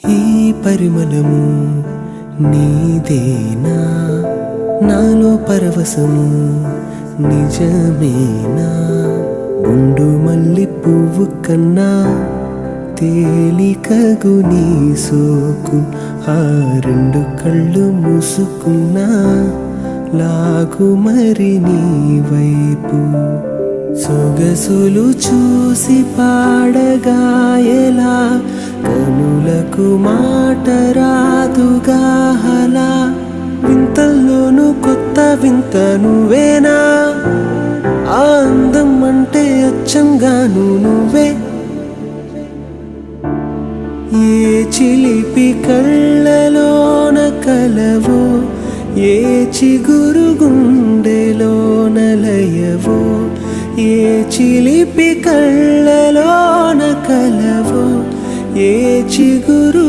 ఈ పరిమళము నీదేనా, నాలో పరవశము నిజమేనా? గుండు మల్లి పువ్వు కన్నా తేలికగు నీ సోకు, ఆ రెండు కళ్ళు మూసుకున్నా లాగు మరి నీ వైపు. సొగసులు చూసి పాడగాయలా, కనులకు మాట రాదుగా హలా. వింతల్లోనూ కొత్త వింత నువ్వేనా, ఆ అందం అంటే అచ్చంగాను నువ్వే. ఏ చిలిపి కళ్ళలోన కలవో, ఏ చిగురు గుండెలోన లయవో. ఏ చిలిపి కళ్ళలోన కలవో, ఏ చిగురు